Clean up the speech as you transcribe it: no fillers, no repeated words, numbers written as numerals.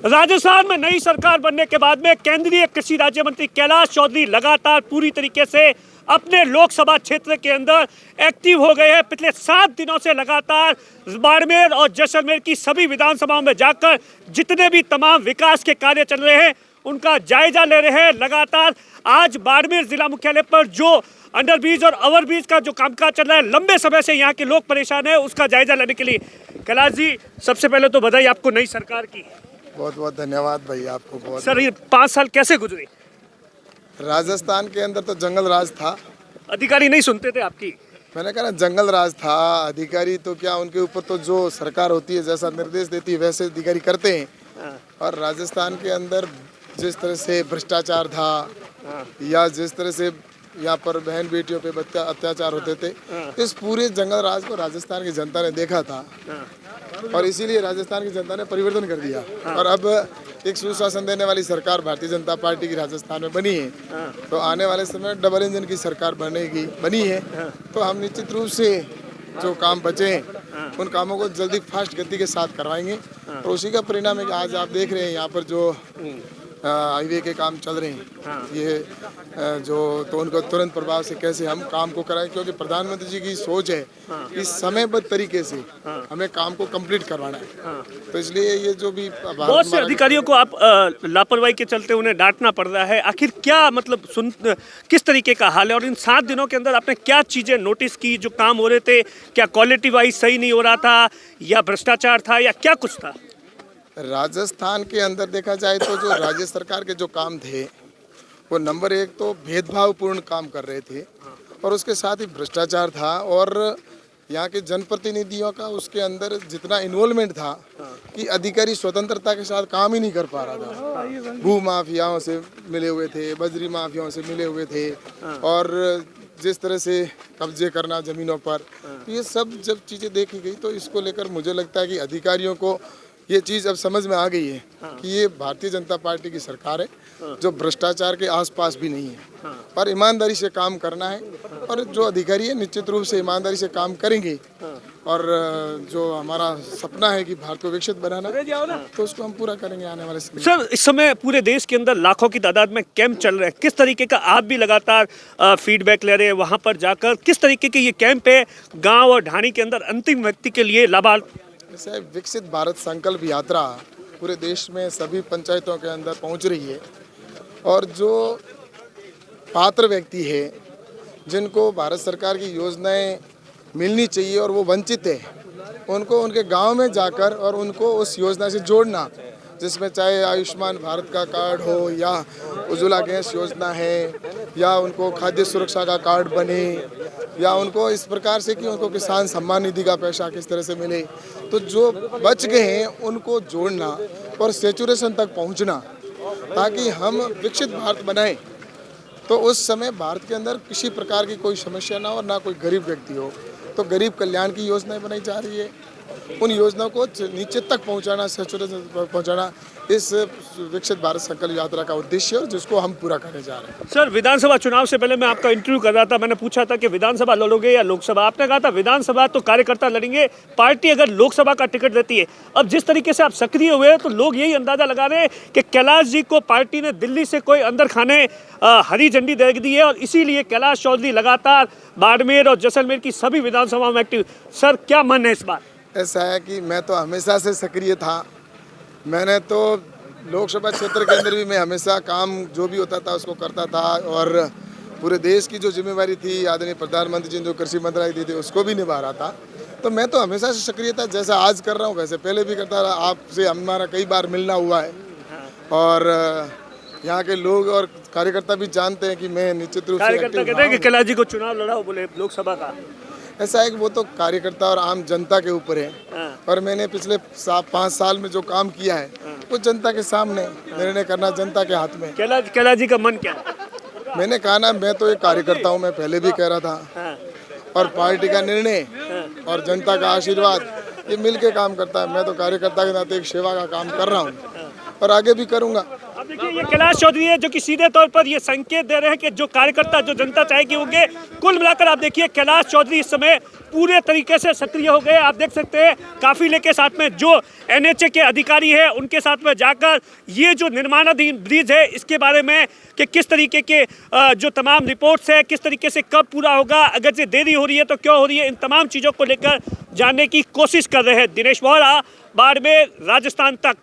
राजस्थान में नई सरकार बनने के बाद में केंद्रीय कृषि राज्य मंत्री कैलाश चौधरी लगातार पूरी तरीके से अपने लोकसभा क्षेत्र के अंदर एक्टिव हो गए हैं। पिछले 7 दिनों से लगातार बाड़मेर और जैसलमेर की सभी विधानसभाओं में जाकर जितने भी तमाम विकास के कार्य चल रहे हैं उनका जायजा ले रहे हैं। लगातार आज बाड़मेर जिला मुख्यालय पर जो अंडरब्रिज और ओवरब्रिज का जो कामकाज चल रहा है, लंबे समय से यहाँ के लोग परेशान हैं, उसका जायजा लेने के लिए कैलाश जी सबसे पहले तो बधाई आपको नई सरकार की। बहुत बहुत धन्यवाद भाई आपको। बहुत सर ये 5 साल कैसे गुजरे? राजस्थान के अंदर तो जंगल राज था, अधिकारी नहीं सुनते थे आपकी। मैंने कहा ना जंगल राज था। अधिकारी तो क्या, उनके ऊपर तो जो सरकार होती है जैसा निर्देश देती है वैसे अधिकारी करते हैं। और राजस्थान के अंदर जिस तरह से भ्रष्टाचार था या जिस तरह से यहाँ पर बहन बेटियों पे अत्याचार होते थे, इस पूरे जंगल राज को राजस्थान की जनता ने देखा था और इसीलिए राजस्थान की जनता ने परिवर्तन कर दिया। और अब एक सुशासन देने वाली सरकार भारतीय जनता पार्टी की राजस्थान में बनी है, तो आने वाले समय में डबल इंजन की सरकार बनी है। तो हम निश्चित रूप से जो काम बचे हैं उन कामों को जल्दी फास्ट गति के साथ करवाएंगे और उसी का परिणाम है कि आज आप देख रहे हैं यहाँ पर जो हाईवे के काम चल रहे हैं, ये जो तो उनको तुरंत प्रभाव से कैसे हम काम को कराएं, क्योंकि प्रधानमंत्री जी की सोच है कि समयबद्ध तरीके से हमें काम को कंप्लीट करवाना है। तो इसलिए ये जो भी बहुत से अधिकारियों को आप लापरवाही के चलते उन्हें डांटना पड़ रहा है, आखिर क्या मतलब किस तरीके का हाल है और इन 7 दिनों के अंदर आपने क्या चीजें नोटिस की? जो काम हो रहे थे क्या क्वालिटी वाइज सही नहीं हो रहा था या भ्रष्टाचार था या क्या कुछ था? राजस्थान के अंदर देखा जाए तो जो राज्य सरकार के जो काम थे वो नंबर 1 तो भेदभावपूर्ण काम कर रहे थे और उसके साथ ही भ्रष्टाचार था और यहाँ के जनप्रतिनिधियों का उसके अंदर जितना इन्वॉल्वमेंट था कि अधिकारी स्वतंत्रता के साथ काम ही नहीं कर पा रहा था। भू माफियाओं से मिले हुए थे, बजरी माफियाओं से मिले हुए थे और जिस तरह से कब्जे करना ज़मीनों पर, ये सब जब चीज़ें देखी गई तो इसको लेकर मुझे लगता है कि अधिकारियों को ये चीज़ अब समझ में आ गई है कि ये भारतीय जनता पार्टी की सरकार है जो भ्रष्टाचार के आसपास भी नहीं है और ईमानदारी से काम करना है। और जो अधिकारी है निश्चित रूप से ईमानदारी से काम करेंगे और जो हमारा सपना है कि भारत को विकसित बनाना, तो उसको हम पूरा करेंगे आने वाले समय। सर इस समय पूरे देश के अंदर लाखों की तादाद में कैंप चल रहे हैं, किस तरीके का आप भी लगातार फीडबैक ले रहे हैं वहाँ पर जाकर, किस तरीके के ये कैंप है गाँव और ढाणी के अंदर अंतिम व्यक्ति के लिए लाभार्थ? जैसे विकसित भारत संकल्प यात्रा पूरे देश में सभी पंचायतों के अंदर पहुंच रही है और जो पात्र व्यक्ति है जिनको भारत सरकार की योजनाएं मिलनी चाहिए और वो वंचित है, उनको उनके गांव में जाकर और उनको उस योजना से जोड़ना, जिसमें चाहे आयुष्मान भारत का कार्ड हो या उज्ज्वला गैस योजना है या उनको खाद्य सुरक्षा का कार्ड बने या उनको इस प्रकार से कि उनको किसान सम्मान निधि का पैसा किस तरह से मिले, तो जो बच गए हैं उनको जोड़ना और सैचुरेशन तक पहुंचना ताकि हम विकसित भारत बनाएं। तो उस समय भारत के अंदर किसी प्रकार की कोई समस्या ना हो और ना कोई गरीब व्यक्ति हो। तो गरीब कल्याण की योजनाएं बनाई जा रही है, उन योजनाओं को नीचे तक पहुंचाना, सैचुरेशन तक पहुंचाना इस विकसित भारत संकल्प यात्रा का उद्देश्य है जिसको हम पूरा करने जा रहे हैं। सर विधानसभा चुनाव से पहले मैं आपका इंटरव्यू कर रहा था, मैंने पूछा था कि विधानसभा लड़ोगे या लोकसभा, आपने कहा था विधानसभा तो कार्यकर्ता लड़ेंगे, पार्टी अगर लोकसभा का टिकट देती है। अब जिस तरीके से आप सक्रिय हुए हैं तो लोग यही अंदाजा लगा रहे हैं कि कैलाश जी को पार्टी ने दिल्ली से कोई अंदर खाने हरी झंडी दे दी है और इसीलिए कैलाश चौधरी लगातार बाड़मेर और जैसलमेर की सभी विधानसभाओं में एक्टिव। सर क्या मन है इस बार? ऐसा है कि मैं तो हमेशा से सक्रिय था, मैंने तो लोकसभा क्षेत्र के अंदर भी मैं हमेशा काम जो भी होता था उसको करता था और पूरे देश की जो जिम्मेवारी थी आदरणीय प्रधानमंत्री जी ने जो कृषि मंत्रालय दी थी उसको भी निभा रहा था। तो मैं तो हमेशा से सक्रिय था, जैसा आज कर रहा हूँ वैसे पहले भी करता रहा। आपसे हमारा कई बार मिलना हुआ है और यहाँ के लोग और कार्यकर्ता भी जानते हैं कि मैं निश्चित रूप से कार्यकर्ता कहते हैं कि कैलाश जी को चुनाव लड़ाओ बोले लोकसभा का। ऐसा है कि वो तो कार्यकर्ता और आम जनता के ऊपर है और मैंने पिछले 5 साल में जो काम किया है वो जनता के सामने निर्णय करना जनता के हाथ में। कैलाश जी का मन क्या है? मैंने कहा ना, मैं तो एक कार्यकर्ता हूँ, मैं पहले भी कह रहा था और पार्टी का निर्णय और जनता का आशीर्वाद ये मिल के काम करता है। मैं तो कार्यकर्ता के नाते एक सेवा का काम कर रहा हूँ और आगे भी करूँगा। अब देखिए ये कैलाश चौधरी है जो कि सीधे तौर पर ये संकेत दे रहे हैं कि जो कार्यकर्ता जो जनता चाहेगी होंगे। कुल मिलाकर आप देखिए कैलाश चौधरी इस समय पूरे तरीके से सक्रिय हो गए। आप देख सकते हैं काफिले के साथ में जो NHA के अधिकारी हैं उनके साथ में जाकर ये जो निर्माणाधीन ब्रिज है इसके बारे में कि किस तरीके के जो तमाम रिपोर्ट्स है, किस तरीके से कब पूरा होगा, अगर से देरी हो रही है तो क्यों हो रही है, इन तमाम चीज़ों को लेकर जानने की कोशिश कर रहे हैं। दिनेश वोरा, बाड़मेर, राजस्थान तक।